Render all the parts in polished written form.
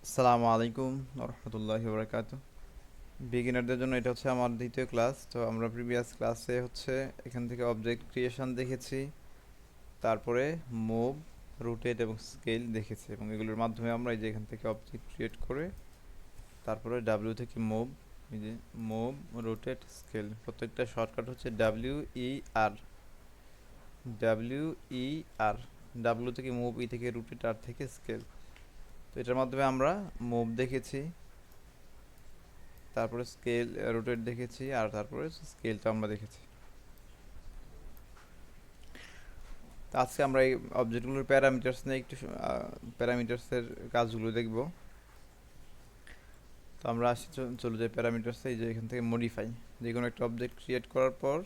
আসসালামু আলাইকুম রহমতুল্লাহি বারাকাতু। বিগিনারদের জন্য এটা হচ্ছে আমার দ্বিতীয় ক্লাস। তো আমরা প্রিভিয়াস ক্লাসে হচ্ছে এখান থেকে অবজেক্ট ক্রিয়েশন দেখেছি, তারপরে মুভ, রোটেট এবং স্কেল দেখেছি, এবং এগুলোর মাধ্যমে আমরা এই যে এখান থেকে অবজেক্ট ক্রিয়েট করে তারপরে ডাব্লিউ থেকে মুভ, এই যে মুভ, রোটেট, স্কেল, প্রত্যেকটা শর্টকাট হচ্ছে আর। ডাব্লিউ ই আর, ডাব্লিউ থেকে মুভ, ই থেকে রোটেট, আর থেকে স্কেল। তো এটার মাধ্যমে আমরা মুভ দেখেছি, তারপরে স্কেল, রোটেট দেখেছি, আর তারপরে স্কেলটা আমরা দেখেছি। তো আজকে আমরা এই অবজেক্টগুলোর প্যারামিটার্স নিয়ে একটু প্যারামিটার্সের কাজগুলো দেখব। তো আমরা আসি, চলে যাই প্যারামিটার্সে। এই যে এখান থেকে মডিফাই, যে কোনো একটা অবজেক্ট ক্রিয়েট করার পর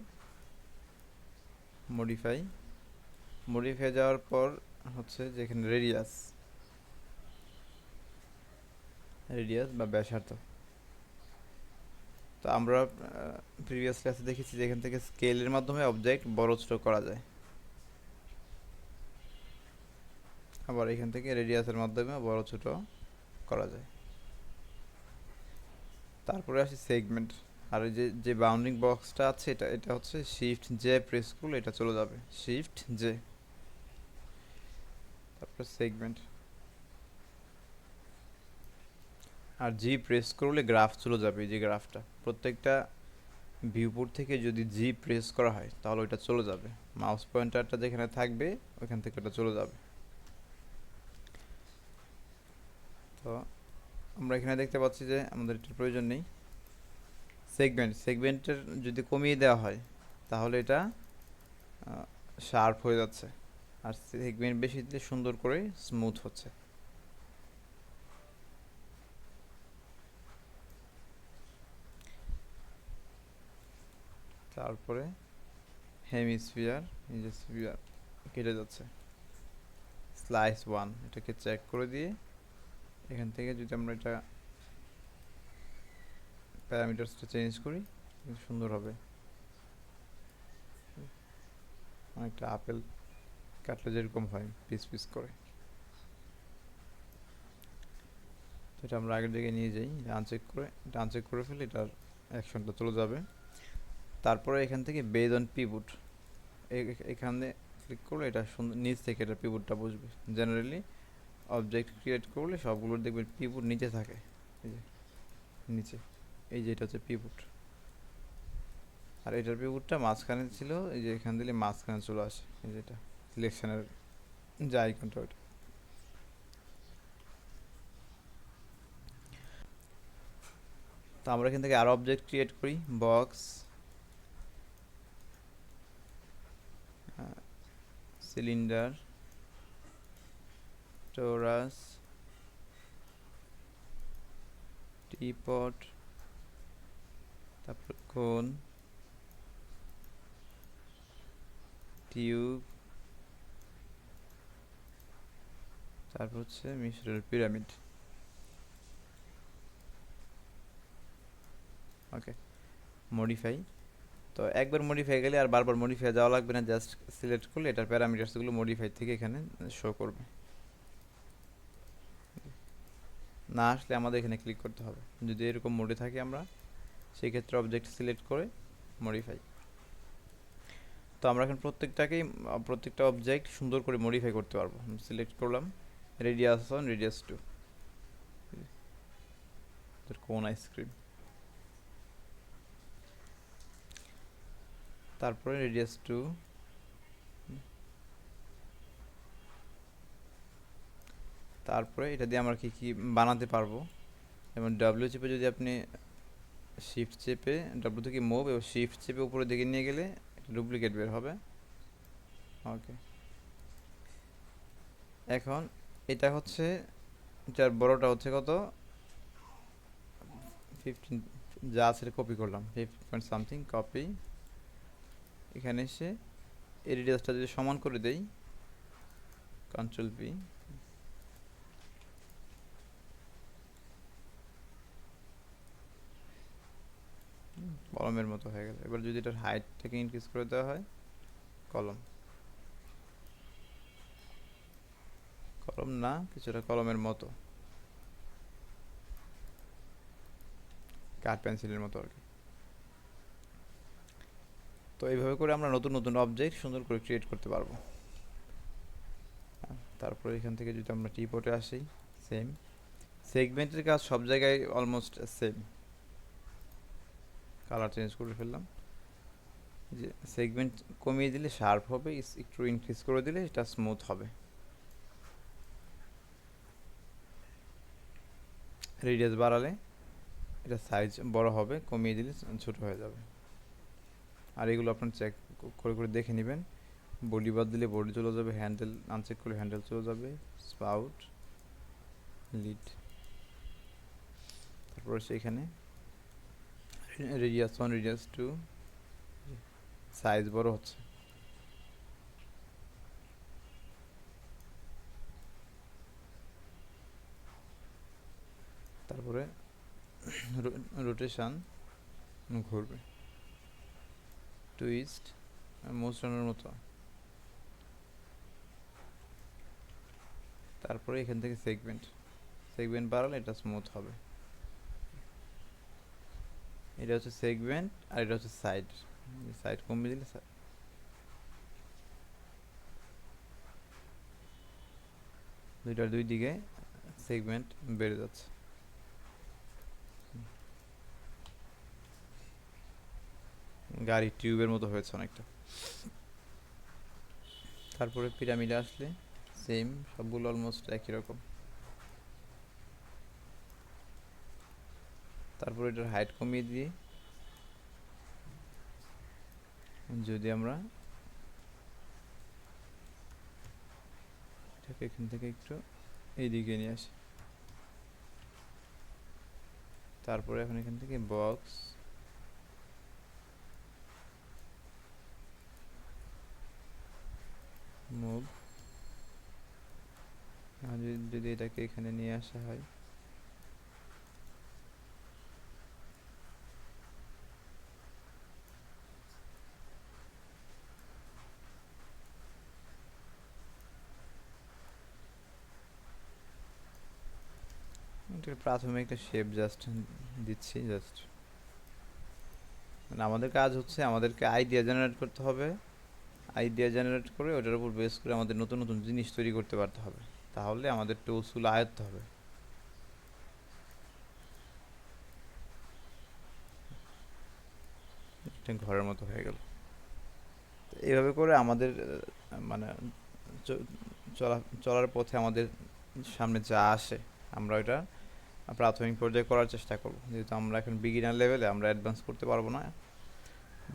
মডিফাই, মডিফাই যাওয়ার পর হচ্ছে যে এখানে রেডিয়াস, রেডিয়াস বা ব্যাসার্ধ। তো আমরা প্রিভিয়াস ক্লাসে দেখেছি যে এখান থেকে স্কেলের মাধ্যমে অবজেক্ট বড় ছোট করা যায়, আবার এখান থেকে রেডিয়াসের মাধ্যমে বড় ছোট করা যায়। তারপরে আসি সেগমেন্ট। আর এই যে যে বাউন্ডিং বক্সটা আছে, এটা এটা হচ্ছে শিফট জে প্রেস করলে এটা চলে যাবে, শিফট জে। তারপরে সেগমেন্ট, আর জি প্রেস করলে গ্রাফ চলে যাবে। এই যে গ্রাফটা প্রত্যেকটা ভিউপোর্ট থেকে যদি জি প্রেস করা হয় তাহলে ওইটা চলে যাবে, মাউস পয়েন্টারটা যেখানে থাকবে ওইখান থেকে ওটা চলে যাবে। তো আমরা এখানে দেখতে পাচ্ছি যে আমাদের এটার প্রয়োজন নেই। সেগমেন্টের যদি কমিয়ে দেওয়া হয় তাহলে এটা শার্প হয়ে যাচ্ছে, আর সেগমেন্ট বেশি দিলে সুন্দর করে স্মুথ হচ্ছে। তারপরে হেমিস্ফিয়ার, এই যে স্ফিয়ার কেটে যাচ্ছে, স্লাইস ওয়ান, এটাকে চেক করে দিয়ে এখান থেকে যদি আমরা এটা প্যারামিটার্সটা চেঞ্জ করি সুন্দর হবে, অনেকটা আপেল কাটলে যেরকম হয় পিস পিস করে। তো এটা আমরা আগের দিকে নিয়ে যাই, এটা আনচেক করে ফেলে, এটার অ্যাকশনটা চলে যাবে। তারপরে এখান থেকে বেজ অন পিভট, এখানে ক্লিক করলে এটা নিচ থেকে এটা পিভটটা বুঝবে। জেনারেলি অবজেক্ট ক্রিয়েট করলে সবগুলোর দেখবেন পিভট নিচে থাকে, এই যে নিচে, এই যে এটা হচ্ছে পিভট। আর এটার পিভটটা মাঝখানে ছিল, এই যে এখান দিলে মাঝখানে চলে আসে, এই যে এটা সিলেকশনের যে আইকনটা ওইটা। তো আমরা এখান থেকে আরও অবজেক্ট ক্রিয়েট করি, বক্স, সিলিন্ডার, টোরাস, টিপট, তারপর কোন, টিউব, তারপর হচ্ছে মিশরের পিরামিড। ওকে, মডিফাই। তো একবার মডিফাই গেলে আর বারবার মডিফাই যাওয়া লাগবে না, জাস্ট সিলেক্ট করলে এটার প্যারামিটার্সগুলো মডিফাই থেকে এখানে শো করবে। না আসলে আমাদের এখানে ক্লিক করতে হবে, যদি এরকম মোডে থাকি আমরা সেই ক্ষেত্রে অবজেক্ট সিলেক্ট করে মডিফাই। তো আমরা এখন প্রত্যেকটা অবজেক্ট সুন্দর করে মডিফাই করতে পারবো। সিলেক্ট করলাম রেডিয়াস 1, রেডিয়াস 2, কোন আইসক্রিম, তারপরে রেডিয়াস 2, তারপরে এটা দিয়ে আমরা কি কি বানাতে পারবো। যেমন ডাব্লিউ চেপে যদি আপনি শিফট চেপে, ডাব্লিউ থেকে মুভ এবং শিফট চেপে উপরের দিকে নিয়ে গেলে ডুপ্লিকেট বের হবে। ওকে, এখন এটা হচ্ছে, এটার বড়টা হচ্ছে কত, 15, যা আছে কপি করলাম 15 পয়েন্ট সামথিং, কপি। এখানে এসে এই রেডিয়াসটা যদি সমান করে দেই, কন্ট্রোল পি, কলমের মতো হয়ে গেল। এবার যদি এটার হাইটটাকে ইনক্রিজ করে দেওয়া হয়, কলম, কলম না কিছুটা কলমের মতো, কাঠ পেন্সিলের মতো আর কি। তো এইভাবে করে আমরা নতুন নতুন অবজেক্ট সুন্দর করে ক্রিয়েট করতে পারবো। তারপরে এখান থেকে যদি আমরা টিপোর্টে আসি, সেম সেগমেন্টের কাজ সব জায়গায় অলমোস্ট সেম। কালার চেঞ্জ করে ফেললাম, যে সেগমেন্ট কমিয়ে দিলে শার্প হবে, একটু ইনক্রিজ করে দিলে এটা স্মুথ হবে। রেডিয়াস বাড়ালে এটা সাইজ বড় হবে, কমিয়ে দিলে ছোট হয়ে যাবে। আর এগুলো আপনার চেক করে করে দেখে নেবেন। বডি বাদ দিলে বডি চলে যাবে, হ্যান্ডেল আনচেক করলে হ্যান্ডেল চলে যাবে, স্পাউট, লিড। তারপরে সেখানে রেডিয়াস 1, রেডিয়াস 2, সাইজ বড় হচ্ছে। তারপরে রোটেশন ঘুরবে, টুইস্ট মোশনের মতো। তারপরে এখান থেকে সেগমেন্ট বাড়ালে এটা স্মুথ হবে। এটা হচ্ছে সেগমেন্ট আর এটা হচ্ছে সাইড। সাইড কমিয়ে দিলে দুইটার দুই দিকে সেগমেন্ট বেড়ে যাচ্ছে। গাড়ি টিউবের মতো হয়েছে অনেকটা। তারপরে পিরামিডে আসলে সেম, সবগুলো অলমোস্ট একই রকম। তারপরে এটার হাইট কমিয়ে দিয়ে যদি আমরা এটাকে এখান থেকে একটু এইদিকে নিয়ে আসি, তারপরে এখন এখান থেকে বক্স, মুভ, যদি এটাকে এখানে নিয়ে আসা হয়, প্রাথমিক একটা শেপ জাস্ট দিচ্ছি। জাস্ট মানে আমাদের কাজ হচ্ছে আমাদেরকে আইডিয়া জেনারেট করতে হবে। আইডিয়া জেনারেট করে ওটার উপর বেস করে আমাদের নতুন নতুন জিনিস তৈরি করতে পারতে হবে, তাহলে আমাদের টুলসগুলো আয়ত্ত হবে। একটা ঘরের মতো হয়ে গেল। এইভাবে করে আমাদের মানে চলার পথে আমাদের সামনে যা আসে আমরা ওইটা প্রাথমিক পর্যায়ে করার চেষ্টা করব। যেহেতু আমরা এখন বিগিনার লেভেলে, আমরা অ্যাডভান্স করতে পারবো না,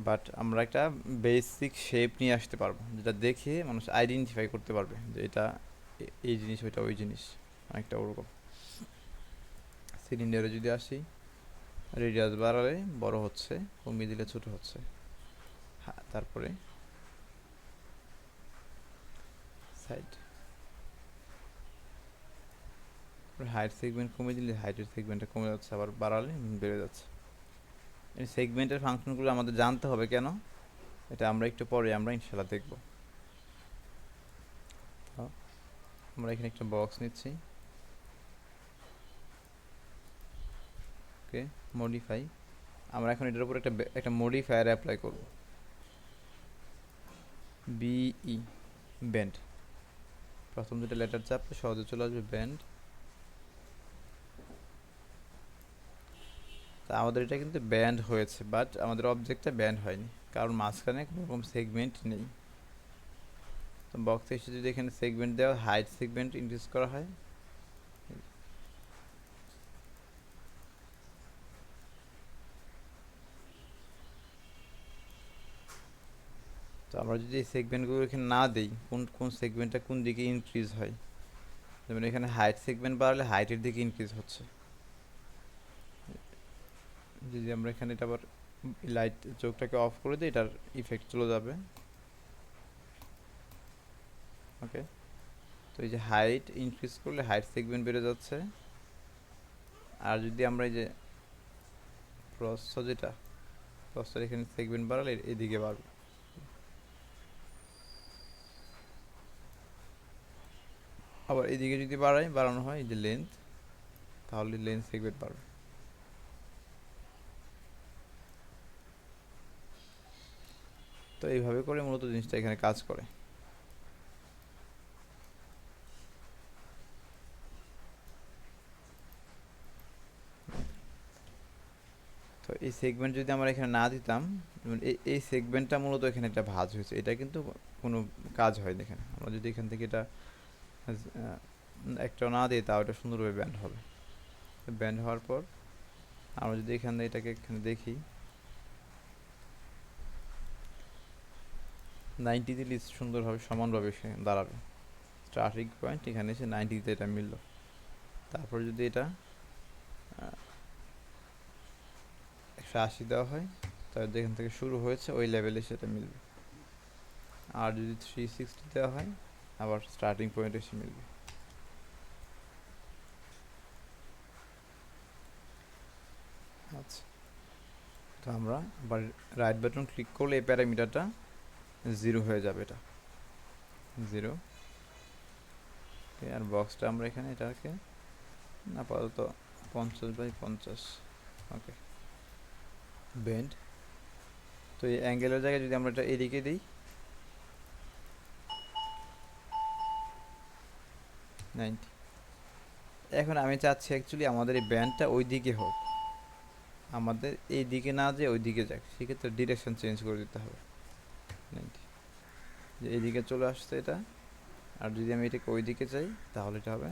বাট আমরা একটা বেসিক শেপ নিয়ে আসতে পারবো, যেটা দেখে মানুষ আইডেন্টিফাই করতে পারবে যে এটা এই জিনিস, ওইটা ওই জিনিস, অনেকটা ওরকম। সিলিন্ডারে যদি আসি, রেডিয়াস বাড়ালে বড় হচ্ছে, কমিয়ে দিলে ছোট হচ্ছে। তারপরে সাইড, হাইট সেগমেন্ট কমিয়ে দিলে হাইটের সেগমেন্টটা কমে যাচ্ছে, আবার বাড়ালে বেড়ে যাচ্ছে। এই সেগমেন্টের ফাংশনগুলো আমাদের জানতে হবে কেন, এটা আমরা একটু পরে আমরা ইনশাল্লাহ দেখব। আমরা এখানে একটা বক্স নিচ্ছি, ওকে, মডিফাই। আমরা এখন এটার উপর একটা মডিফায়ার অ্যাপ্লাই করব, বিই, ব্যান্ড। প্রথম দুটো লেটার চাপলে সহজে চলে আসবে ব্যান্ড। তা আমাদের এটা কিন্তু ব্যান্ড হয়েছে, বাট আমাদের অবজেক্টটা ব্যান্ড হয়নি, কারণ মাঝখানে কোনো রকম সেগমেন্ট নেই। তো বক্সে এসে যদি এখানে সেগমেন্ট দেওয়া, হাইট সেগমেন্ট ইনক্রিজ করা হয়, তো আমরা যদি এই সেগমেন্টগুলো এখানে না দিই, কোন কোন সেগমেন্টটা কোন দিকে ইনক্রিজ হয়, যেমন এখানে হাইট সেগমেন্ট বাড়ালে হাইটের দিকে ইনক্রিজ হচ্ছে। যদি আমরা এখানে এটা আবার লাইট চোখটাকে অফ করে দিই, এটার ইফেক্ট চলে যাবে। ওকে, তো এই যে হাইট ইনক্রিজ করলে হাইট সেগমেন্ট বেড়ে যাচ্ছে, আর যদি আমরা এই যে প্রস্থ, যেটা প্রস্থের এখানে সেগমেন্ট বাড়ালে এদিকে বাড়বে। আবার এদিকে যদি বাড়ানো হয় এই যে লেন্থ, তাহলে লেন্থ সেগমেন্ট বাড়বে। তো এইভাবে করে মূলত জিনিসটা এখানে কাজ করে। তো এই সেগমেন্ট যদি আমরা এখানে না দিতাম, যেমন এই সেগমেন্টটা মূলত এখানে একটা ভাঁজ হয়েছে, এটা কিন্তু কোনো কাজ হয়নি এখানে। আমরা যদি এখান থেকে এটা একটা না দিই, তাও এটা সুন্দরভাবে ব্যান্ড হবে। ব্যান্ড হওয়ার পর আমরা যদি এখানে এটাকে এখানে দেখি, 90 দিলে সুন্দরভাবে সমানভাবে দাঁড়াবে। স্টার্টিং পয়েন্ট এখানে এসে 90তে এটা মিলল। তারপর যদি এটা 180 দেওয়া হয়, তাহলে যেখান থেকে শুরু হয়েছে ওই লেভেলে সেটা মিলবে। আর যদি 360 দেওয়া হয়, আবার স্টার্টিং পয়েন্ট এসে মিলবে। আচ্ছা, তো আমরা আবার রাইট বাটন ক্লিক করলে এই প্যারামিটারটা 0 হয়ে যাবে, এটা 0। আর বক্সটা আমরা এখানে এটাকে আপাতত 50/50, ওকে। বেন্ড, তো এই অ্যাঙ্গেলের জায়গায় যদি আমরা এটা এদিকে দিই, 90। এখন আমি চাচ্ছি অ্যাকচুয়ালি আমাদের এই ব্যান্ডটা ওই দিকে হোক, আমাদের এই দিকে না যে ওই দিকে যাক, সেক্ষেত্রে ডিরেকশন চেঞ্জ করে দিতে হবে। 90, যে এইদিকে চলে আসছে এটা। আর যদি আমি এটাকে ওই দিকে চাই, তাহলে এটা হবে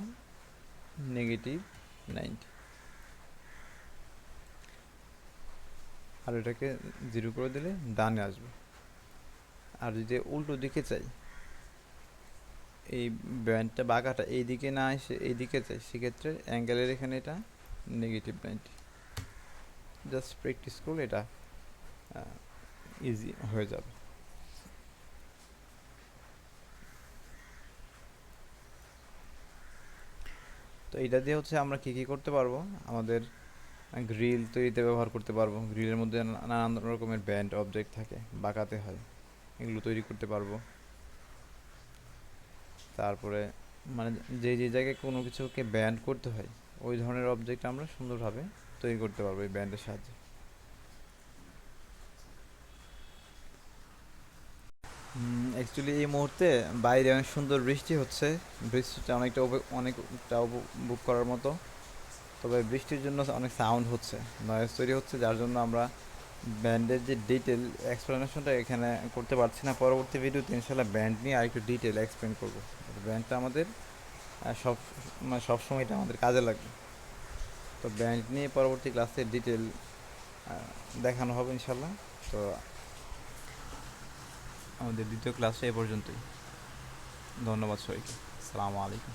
-90। আর এটাকে 0 করে দিলে ডানে আসবে। আর যদি উল্টো দিকে চাই, এই ব্যান্ডটা বাঁকাটা এই দিকে না এসে এই দিকে চাই, সেক্ষেত্রে অ্যাঙ্গেলের এখানে এটা -90। জাস্ট প্র্যাকটিস করলে এটা ইজি হয়ে যাবে। তো এটা দিয়ে হচ্ছে আমরা কি কি করতে পারবো, আমাদের গ্রিল তৈরিতে ব্যবহার করতে পারবো। গ্রিলের মধ্যে নানান রকমের ব্যান্ড অবজেক্ট থাকে, বাঁকাতে হয়, এগুলো তৈরি করতে পারবো। তারপরে মানে যে যে জায়গায় কোনো কিছুকে ব্যান্ড করতে হয়, ওই ধরনের অবজেক্ট আমরা সুন্দরভাবে তৈরি করতে পারবো এই ব্যান্ডের সাহায্যে। অ্যাকচুয়ালি এই মুহূর্তে বাইরে অনেক সুন্দর বৃষ্টি হচ্ছে, বৃষ্টিটা অনেকটা উপভোগ করার মতো। তবে বৃষ্টির জন্য অনেক সাউন্ড হচ্ছে, নয়েজ তৈরি হচ্ছে, যার জন্য আমরা ব্যান্ডের যে ডিটেল এক্সপ্লেনেশনটা এখানে করতে পারছি না। পরবর্তী ভিডিওতে ইনশাল্লাহ ব্যান্ড নিয়ে আরেকটু ডিটেল এক্সপ্লেন করবো। ব্যান্ডটা আমাদের সব মানে সবসময় এটা আমাদের কাজে লাগবে। তো ব্যান্ড নিয়ে পরবর্তী ক্লাসে ডিটেল দেখানো হবে ইনশাল্লাহ। তো আমাদের দ্বিতীয় ক্লাসে এ পর্যন্তই। ধন্যবাদ সবাইকে। আসসালামু আলাইকুম।